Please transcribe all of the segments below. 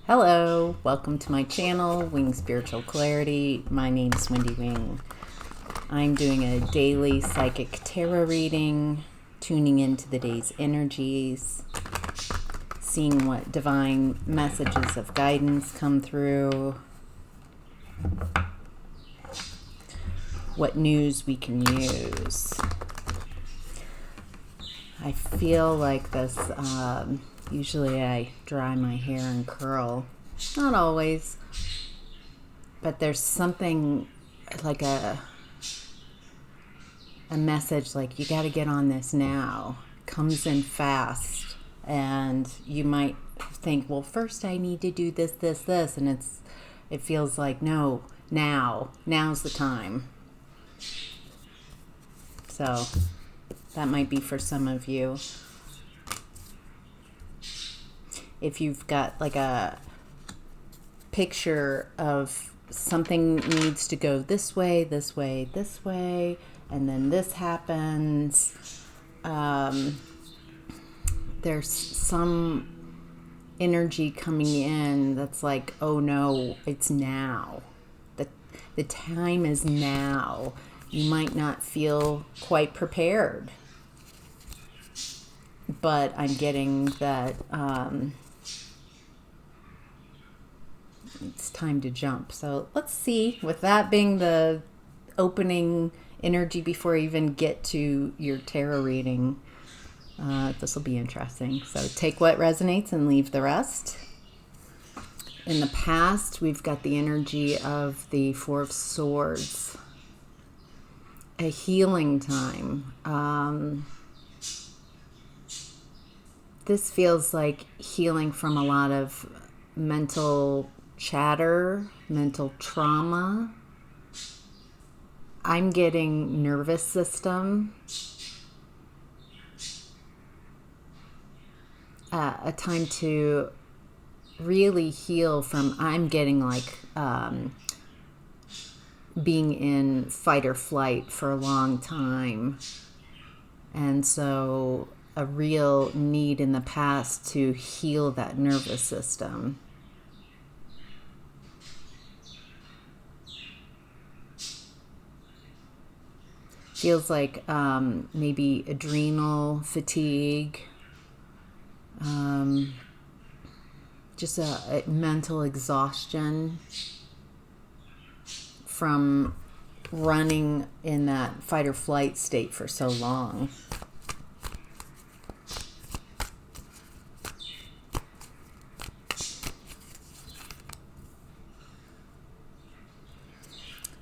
Hello, welcome to my channel, Wing Spiritual Clarity. My name is Wendy Wing. I'm doing a daily psychic tarot reading, tuning into the day's energies, seeing what divine messages of guidance come through, what news we can use. I feel like this, usually I dry my hair and curl. Not always, but there's something like a message like you got to get on this now. Comes in fast, and you might think, well, first I need to do this, and it feels like no, now's the time. So that might be for some of you. If you've got like a picture of something needs to go this way, and then this happens, there's some energy coming in that's like, oh no, it's now. The time is now. You might not feel quite prepared, but I'm getting that it's time to jump. So let's see, with that being the opening energy before I even get to your tarot reading, this will be interesting. So take what resonates and leave the rest. In the past, we've got the energy of the Four of Swords, a healing time. This feels like healing from a lot of mental chatter, mental trauma. I'm getting nervous system. A time to really heal from, I'm getting like being in fight or flight for a long time. And so a real need in the past to heal that nervous system. Feels like maybe adrenal fatigue, just a mental exhaustion from running in that fight or flight state for so long.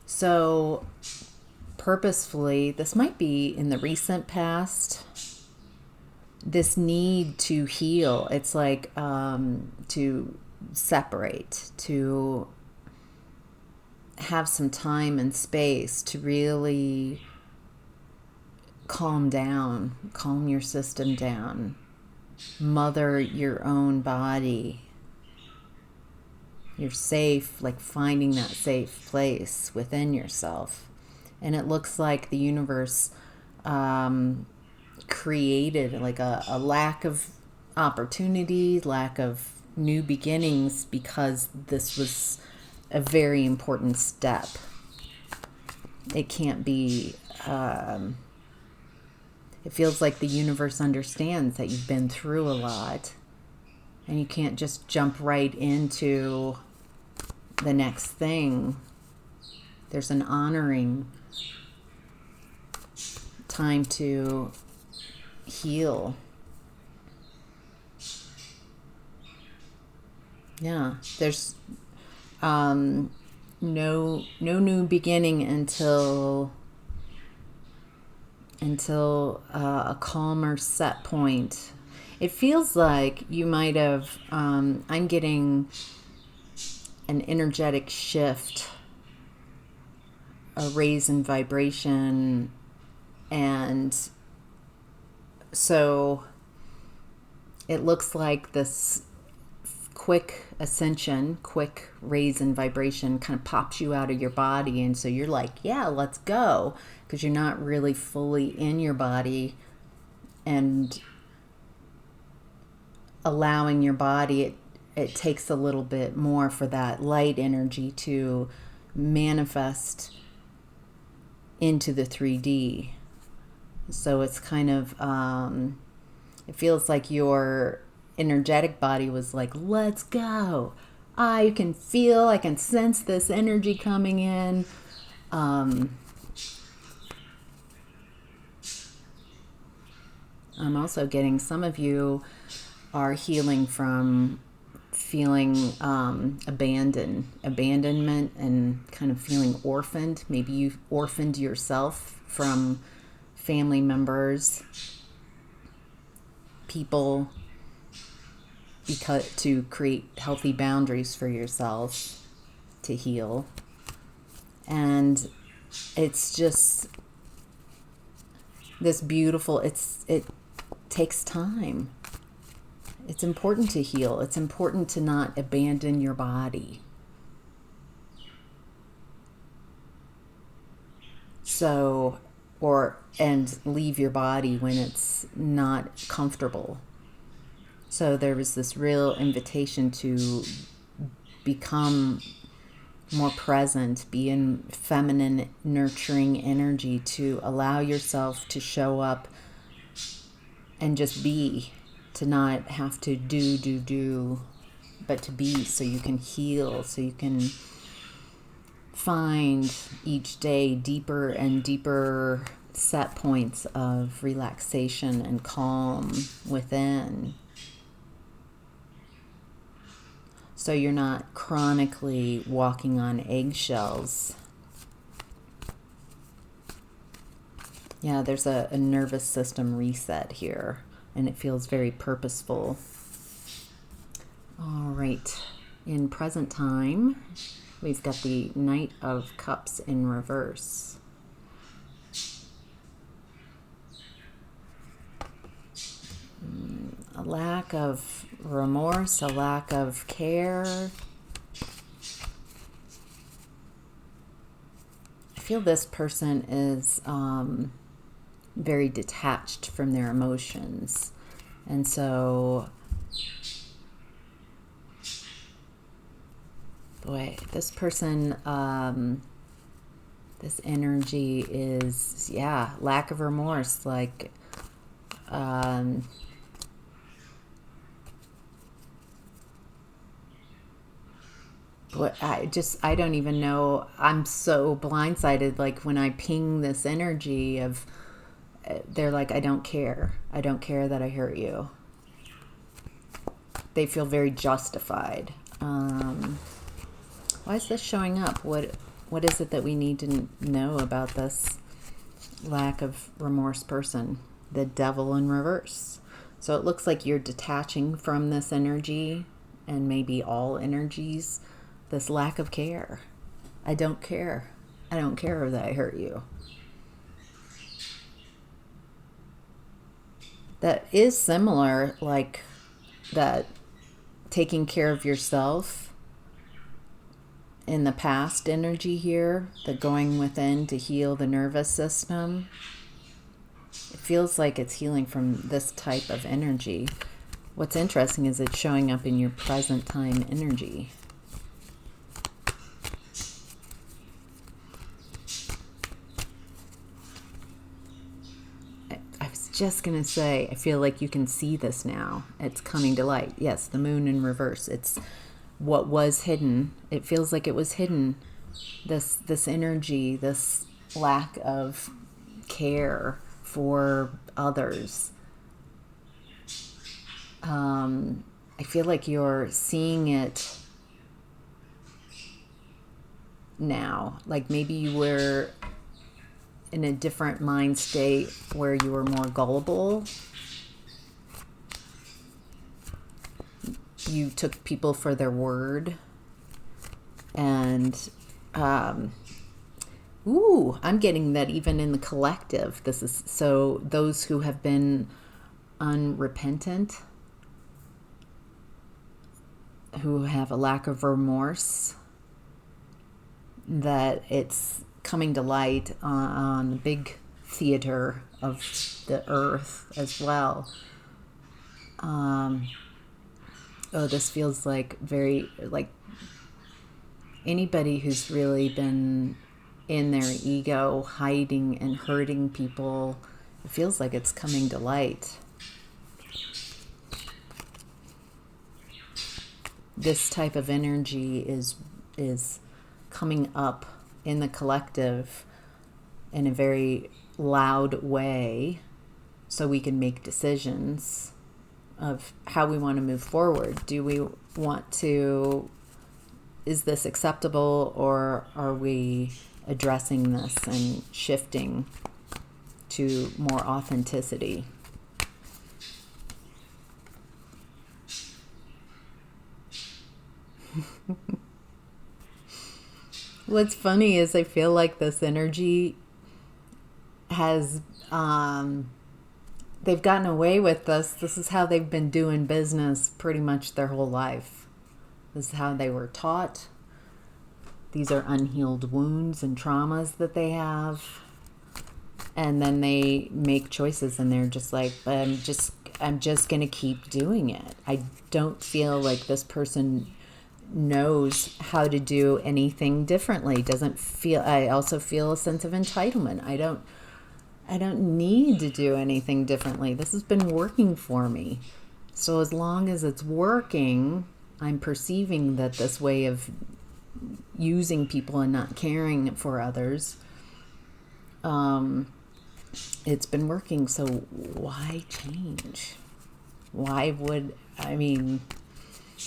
So purposefully, this might be in the recent past, this need to heal. It's like to separate, to have some time and space to really calm down, calm your system down, mother your own body. You're safe, like finding that safe place within yourself. And it looks like the universe created like a lack of opportunity, lack of new beginnings, because this was a very important step. It can't be, it feels like the universe understands that you've been through a lot, and you can't just jump right into the next thing. There's an honoring time to heal. Yeah, there's no new beginning until a calmer set point. It feels like you might have, I'm getting an energetic shift, a raise in vibration, and so it looks like this quick ascension, quick raise in vibration kind of pops you out of your body, and so you're like, yeah, let's go, because you're not really fully in your body, and allowing your body it takes a little bit more for that light energy to manifest into the 3D. So it's kind of, it feels like your energetic body was like, let's go. I can sense this energy coming in. I'm also getting some of you are healing from feeling abandonment and kind of feeling orphaned. Maybe you've orphaned yourself from family members, people, because to create healthy boundaries for yourself to heal. And it's just this beautiful, it takes time. It's important to heal. It's important to not abandon your body. And leave your body when it's not comfortable. So there was this real invitation to become more present, be in feminine, nurturing energy, to allow yourself to show up and just be, to not have to do, but to be, so you can heal, so you can find each day deeper and deeper set points of relaxation and calm within. So you're not chronically walking on eggshells. Yeah, there's a nervous system reset here, and it feels very purposeful. All right, in present time, we've got the Knight of Cups in reverse. A lack of remorse, a lack of care. I feel this person is very detached from their emotions. And so, boy, this person, this energy is, lack of remorse, like, I don't even know. I'm so blindsided. Like when I ping this energy of, they're like, I don't care. I don't care that I hurt you. They feel very justified. Why is this showing up? What is it that we need to know about this lack of remorse person? The Devil in reverse. So it looks like you're detaching from this energy, and maybe all energies. This lack of care. I don't care. I don't care that I hurt you. That is similar, like that taking care of yourself in the past energy here, the going within to heal the nervous system. It feels like it's healing from this type of energy. What's interesting is it's showing up in your present time energy. Just gonna say, I feel like you can see this now. It's coming to light. Yes, the moon in reverse. It's what was hidden. It feels like it was hidden. This energy, this lack of care for others. I feel like you're seeing it now. Like maybe you were in a different mind state where you were more gullible. You took people for their word. And, I'm getting that even in the collective. This is, so those who have been unrepentant, who have a lack of remorse, that it's coming to light on the big theater of the earth as well. Oh, this feels like very, like anybody who's really been in their ego, hiding and hurting people, it feels like it's coming to light. This type of energy is coming up in the collective in a very loud way, so we can make decisions of how we want to move forward. Do we want to, is this acceptable, or are we addressing this and shifting to more authenticity? What's funny is I feel like this energy has, they've gotten away with this. This is how they've been doing business pretty much their whole life. This is how they were taught. These are unhealed wounds and traumas that they have. And then they make choices and they're just like, I'm just going to keep doing it. I don't feel like this person knows how to do anything differently. I also feel a sense of entitlement. I don't need to do anything differently. This has been working for me. So as long as it's working, I'm perceiving that this way of using people and not caring for others, it's been working. So why change?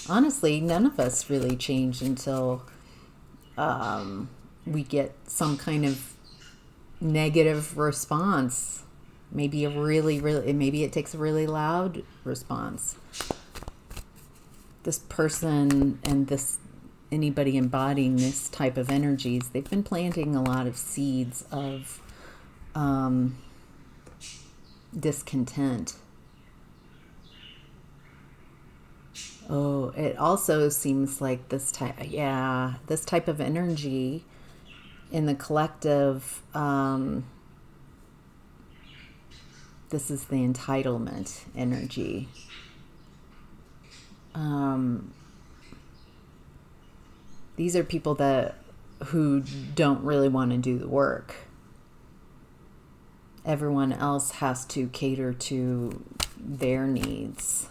Honestly, none of us really change until we get some kind of negative response. Maybe maybe it takes a really loud response. This person and anybody embodying this type of energies, they've been planting a lot of seeds of discontent. Oh, it also seems like this type of energy in the collective, this is the entitlement energy. These are people who don't really want to do the work. Everyone else has to cater to their needs.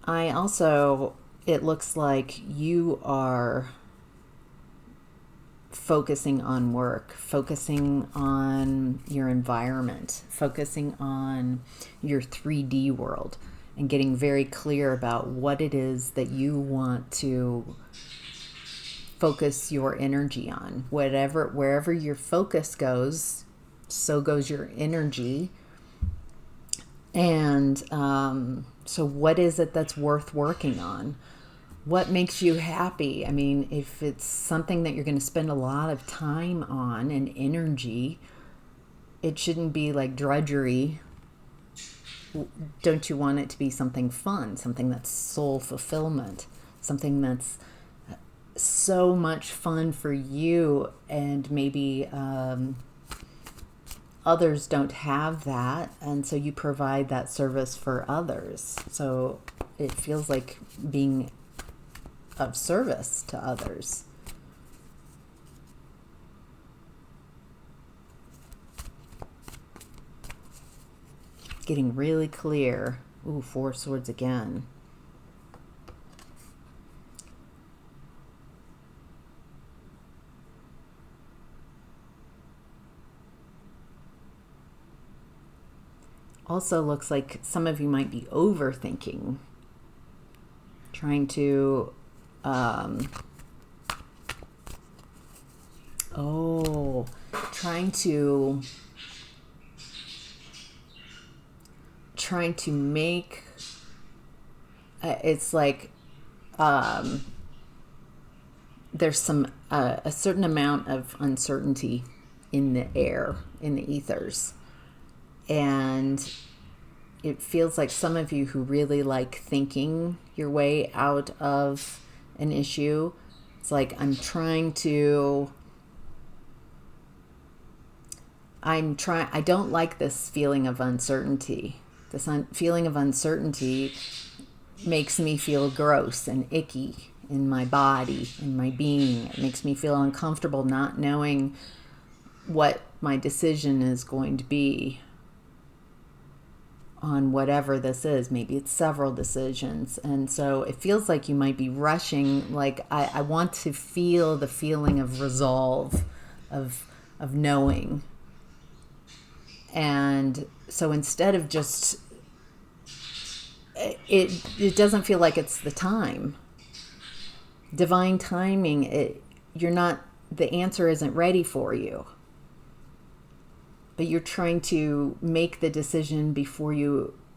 It looks like you are focusing on work, focusing on your environment, focusing on your 3D world, and getting very clear about what it is that you want to focus your energy on. Wherever your focus goes, so goes your energy. And so what is it that's worth working on? What makes you happy? I mean, if it's something that you're going to spend a lot of time on and energy, it shouldn't be like drudgery. Don't you want it to be something fun, something that's soul fulfillment, something that's so much fun for you, and maybe others don't have that, and so you provide that service for others. So it feels like being of service to others. Getting really clear. Ooh, 4 swords again. Also looks like some of you might be overthinking, trying to trying to make it's like there's some a certain amount of uncertainty in the air, in the ethers, and it feels like some of you who really like thinking your way out of an issue, it's like I don't like this feeling of uncertainty. This feeling of uncertainty makes me feel gross and icky in my body, in my being. It makes me feel uncomfortable not knowing what my decision is going to be on whatever this is. Maybe it's several decisions. And so it feels like you might be rushing. Like I want to feel the feeling of resolve, of knowing. And so instead of just, it doesn't feel like it's the time. Divine timing, the answer isn't ready for you. But you're trying to make the decision before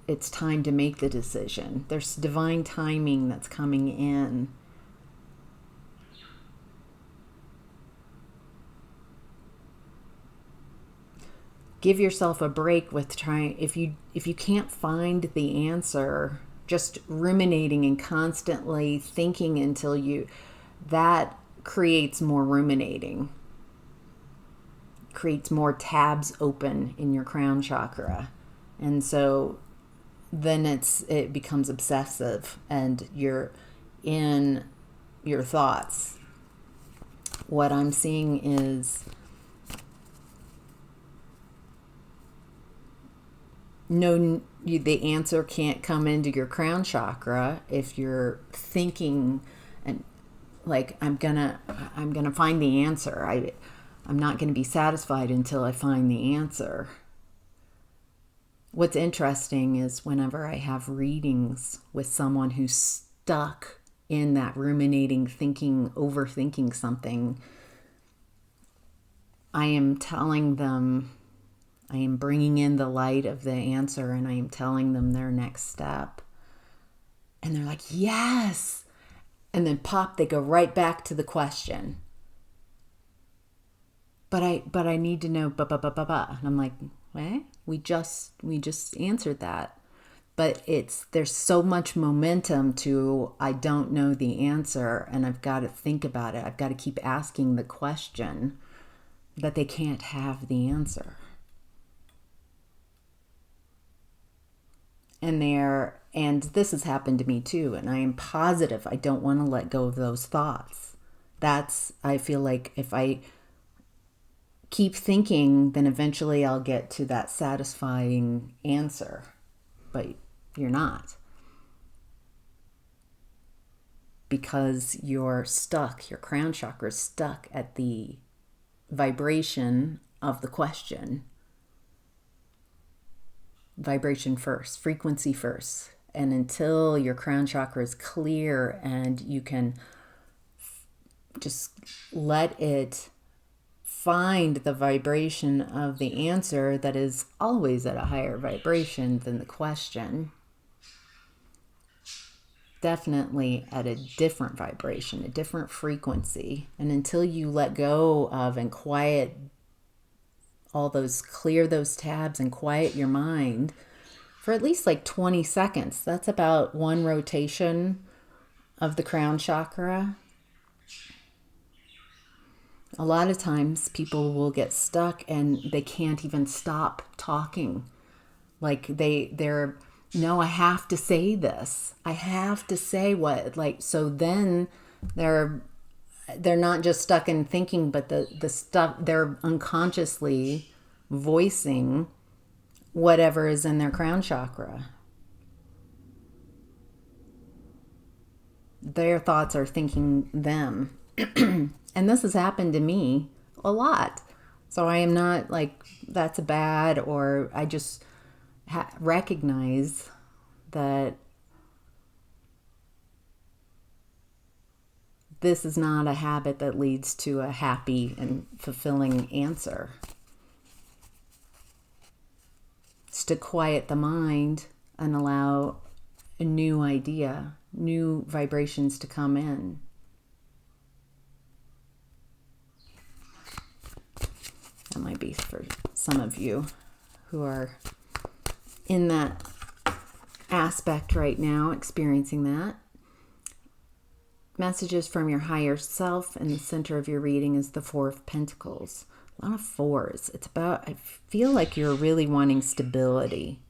it's time to make the decision. There's divine timing that's coming in. Give yourself a break with trying, if you can't find the answer, just ruminating and constantly thinking that creates more ruminating. Creates more tabs open in your crown chakra. And so then it becomes obsessive and you're in your thoughts. What I'm seeing is the answer can't come into your crown chakra if you're thinking and like I'm gonna find the answer. I'm not going to be satisfied until I find the answer. What's interesting is whenever I have readings with someone who's stuck in that ruminating, thinking, overthinking something, I am telling them, I am bringing in the light of the answer and I am telling them their next step. And they're like, yes. And then they go right back to the question. But I need to know, And I'm like, what? We just answered that. But there's so much momentum to, I don't know the answer and I've got to think about it. I've got to keep asking the question that they can't have the answer. And this has happened to me too. And I am positive I don't want to let go of those thoughts. I feel like if I keep thinking, then eventually I'll get to that satisfying answer. But you're not. Because you're stuck, your crown chakra is stuck at the vibration of the question. Vibration first, frequency first. And until your crown chakra is clear and you can just let it find the vibration of the answer that is always at a higher vibration than the question. Definitely at a different vibration, a different frequency. And until you let go of and quiet clear those tabs and quiet your mind for at least like 20 seconds. That's about one rotation of the crown chakra. A lot of times people will get stuck and they can't even stop talking. Like no, I have to say this. I have to say so then they're not just stuck in thinking, but the stuff, they're unconsciously voicing whatever is in their crown chakra. Their thoughts are thinking them. And this has happened to me a lot. So I am not like, that's bad, or I just recognize that this is not a habit that leads to a happy and fulfilling answer. It's to quiet the mind and allow a new idea, new vibrations to come in. That might be for some of you who are in that aspect right now, experiencing that. Messages from your higher self, and the center of your reading is the Four of Pentacles. A lot of fours. It's about, I feel like you're really wanting stability.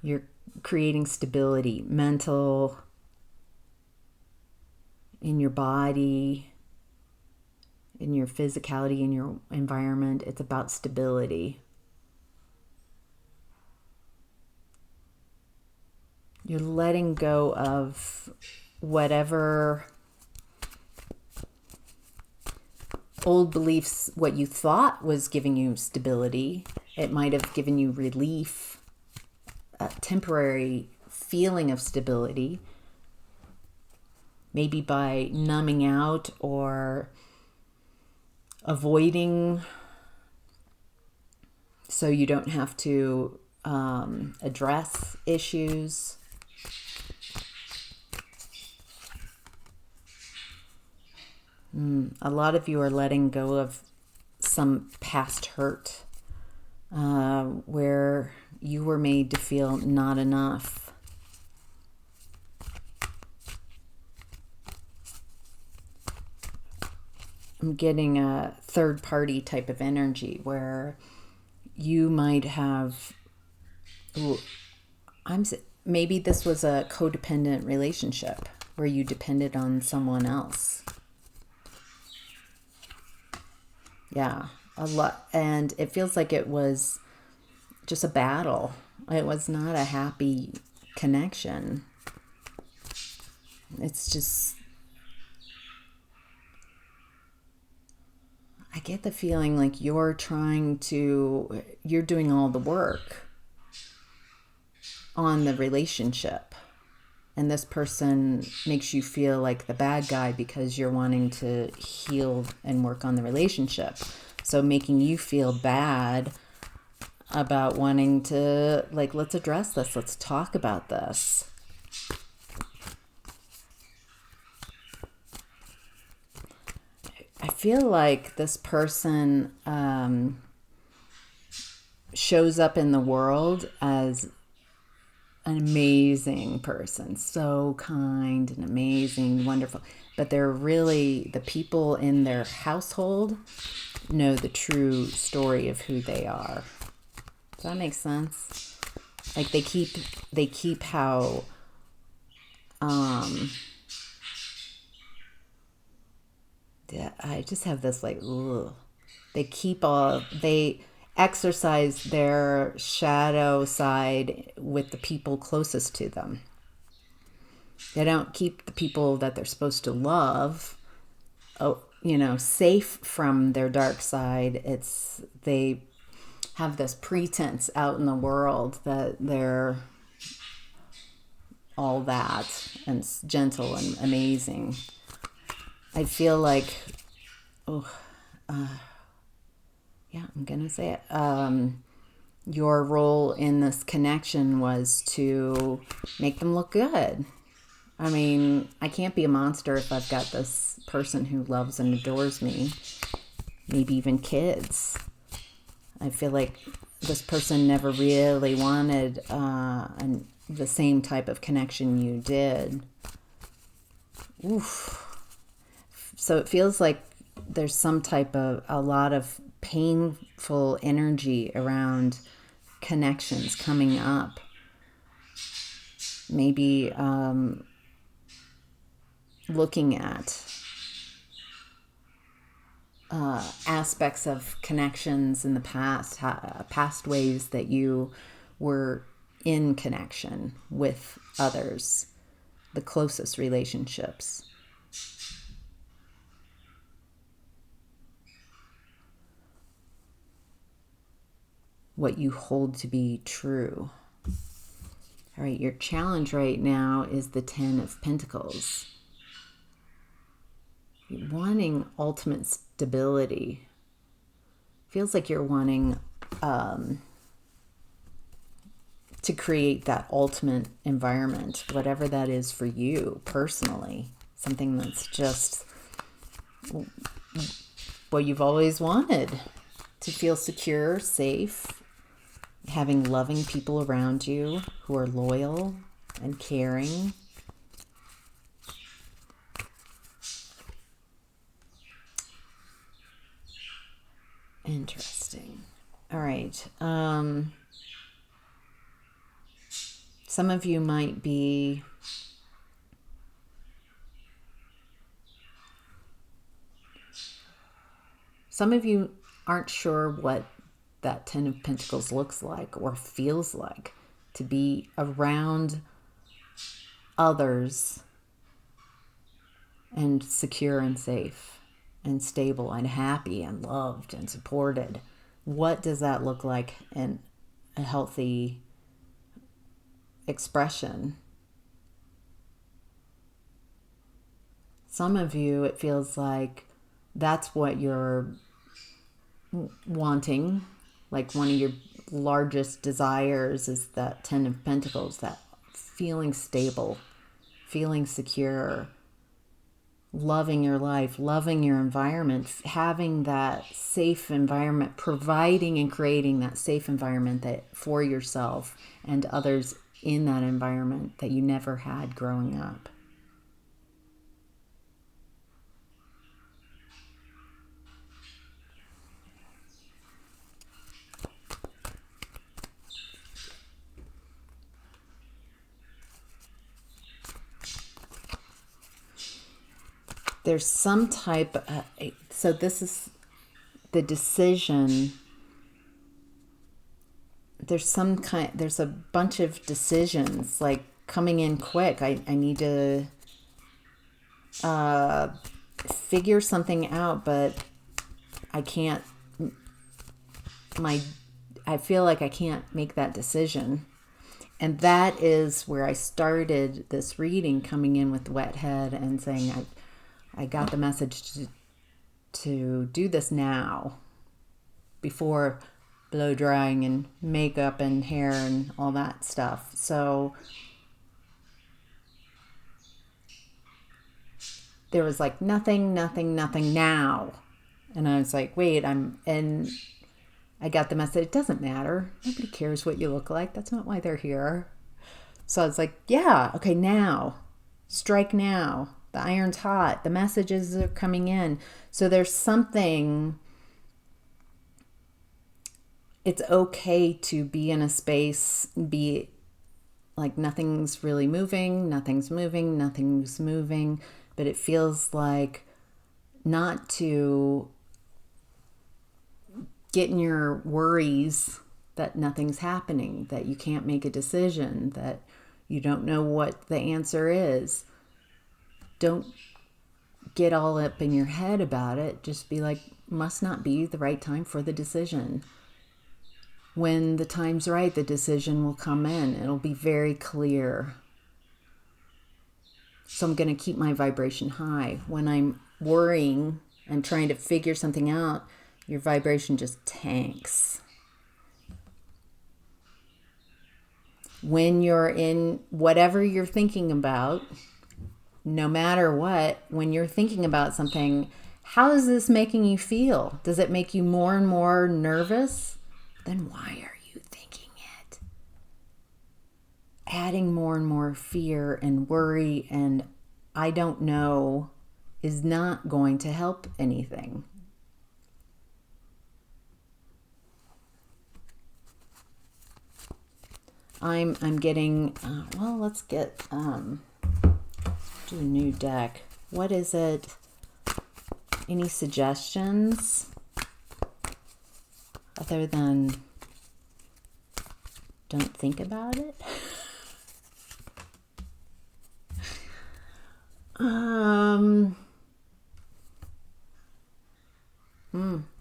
You're creating stability, mental, in your body, in your physicality, in your environment. It's about stability. You're letting go of whatever old beliefs, what you thought was giving you stability. It might have given you relief, a temporary feeling of stability, maybe by numbing out or avoiding so you don't have to address issues. A lot of you are letting go of some past hurt where you were made to feel not enough. I'm getting a third party type of energy where you might have, maybe this was a codependent relationship where you depended on someone else. Yeah, a lot. And it feels like it was just a battle. It was not a happy connection. It's just, I get the feeling like you're doing all the work on the relationship. And this person makes you feel like the bad guy because you're wanting to heal and work on the relationship. So making you feel bad about wanting to, like, let's address this. Let's talk about this. I feel like this person shows up in the world as an amazing person, so kind and amazing, wonderful. But they're really, the people in their household know the true story of who they are. Does that make sense? Like they keep how yeah, I just have this like, ugh. They exercise their shadow side with the people closest to them. They don't keep the people that they're supposed to love, safe from their dark side. They have this pretense out in the world that they're all that and gentle and amazing. I feel like, I'm going to say it. Your role in this connection was to make them look good. I mean, I can't be a monster if I've got this person who loves and adores me, maybe even kids. I feel like this person never really wanted the same type of connection you did. Oof. So it feels like there's a lot of painful energy around connections coming up. Maybe looking at aspects of connections in the past ways that you were in connection with others, the closest relationships. What you hold to be true. All right, your challenge right now is the 10 of Pentacles. You're wanting ultimate stability. Feels like you're wanting to create that ultimate environment, whatever that is for you personally. Something that's just what you've always wanted. To feel secure, safe, having loving people around you who are loyal and caring. Interesting. All right. Some of you might be aren't sure what that Ten of Pentacles looks like or feels like to be around others and secure and safe and stable and happy and loved and supported. What does that look like in a healthy expression? Some of you, it feels like that's what you're wanting. Like one of your largest desires is that Ten of Pentacles, that feeling stable, feeling secure, loving your life, loving your environment, having that safe environment, providing and creating that safe environment that for yourself and others in that environment that you never had growing up. There's some type of, so this is the decision. There's a bunch of decisions like coming in quick. I need to figure something out, but I can't, I feel like I can't make that decision. And that is where I started this reading, coming in with wet head and saying, I got the message to do this now, before blow drying and makeup and hair and all that stuff. So there was like nothing now. And I was like, wait, and I got the message, it doesn't matter. Nobody cares what you look like. That's not why they're here. So I was like, yeah, okay, now. Strike now. The iron's hot. The messages are coming in. So there's something, it's okay to be in a space, be like nothing's really moving, nothing's moving, but it feels like not to get in your worries that nothing's happening, that you can't make a decision, that you don't know what the answer is. Don't get all up in your head about it. Just be like, must not be the right time for the decision. When the time's right, the decision will come in. It'll be very clear. So I'm going to keep my vibration high. When I'm worrying and trying to figure something out, your vibration just tanks. When you're in whatever you're thinking about, no matter what, when you're thinking about something, how is this making you feel? Does it make you more and more nervous? Then why are you thinking it? Adding more and more fear and worry and I don't know is not going to help anything. I'm getting, well, let's get, do a new deck. What is it? Any suggestions? Other than don't think about it?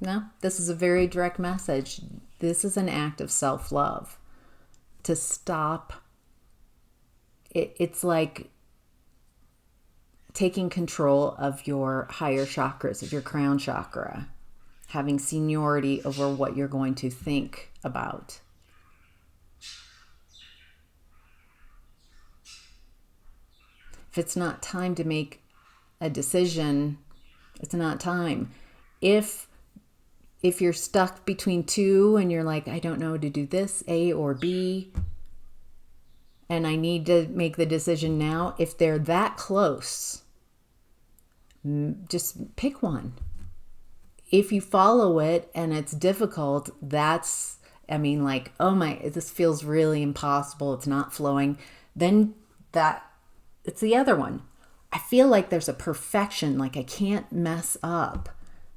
No, this is a very direct message. This is an act of self-love. To stop, it's like taking control of your higher chakras, of your crown chakra, having seniority over what you're going to think about. If it's not time to make a decision, it's not time. If you're stuck between two and you're like, I don't know to do this, A or B, and I need to make the decision now, if they're that close, just pick one. If you follow it and it's difficult, that's I mean, like, oh my, this feels really impossible. It's not flowing. Then it's the other one. I feel like there's a perfection, like I can't mess up.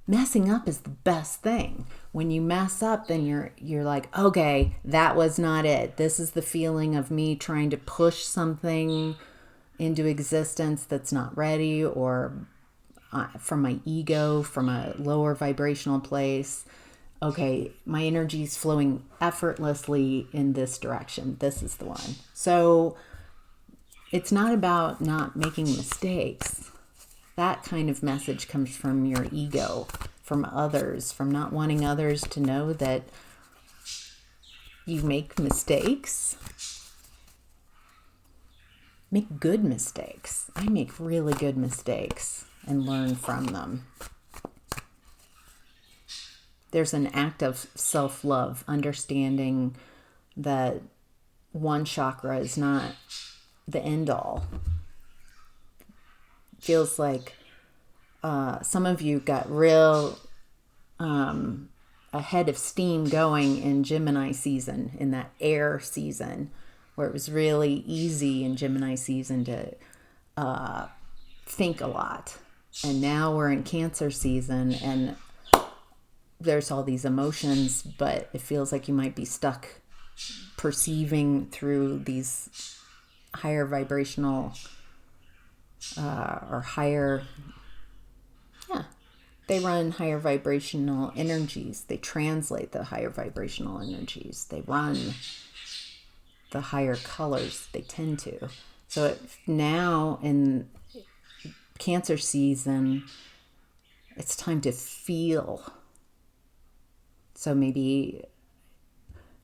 Messing up is the best thing. When you mess up, then you're like, okay, that was not it. This is the feeling of me trying to push something into existence that's not ready, or from my ego, from a lower vibrational place. Okay, my energy is flowing effortlessly in this direction. This is the one. So it's not about not making mistakes. That kind of message comes from your ego, from others, from not wanting others to know that you make mistakes. Make good mistakes. I make really good mistakes and learn from them. There's an act of self-love, understanding that one chakra is not the end all. Feels like some of you got real a head of steam going in Gemini season, in that air season, where it was really easy in Gemini season to think a lot. And now we're in Cancer season, and there's all these emotions, but it feels like you might be stuck perceiving through these higher vibrational or higher, they run higher vibrational energies. They translate the higher vibrational energies. They run the higher colors. They tend to. So now in Cancer season, it's time to feel. So maybe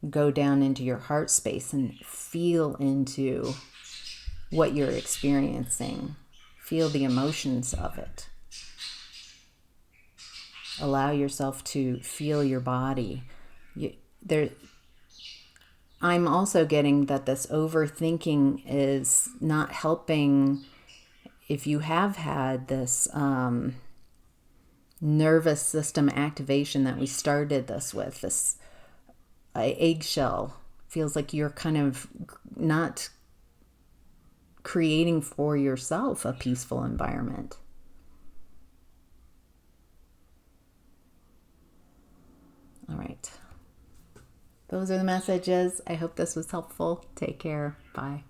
go down into your heart space and feel into what you're experiencing. Feel the emotions of it. Allow yourself to feel your body. I'm also getting that this overthinking is not helping if you have had this nervous system activation that we started this with, this eggshell. Feels like you're kind of not creating for yourself a peaceful environment. All right. Those are the messages. I hope this was helpful. Take care. Bye.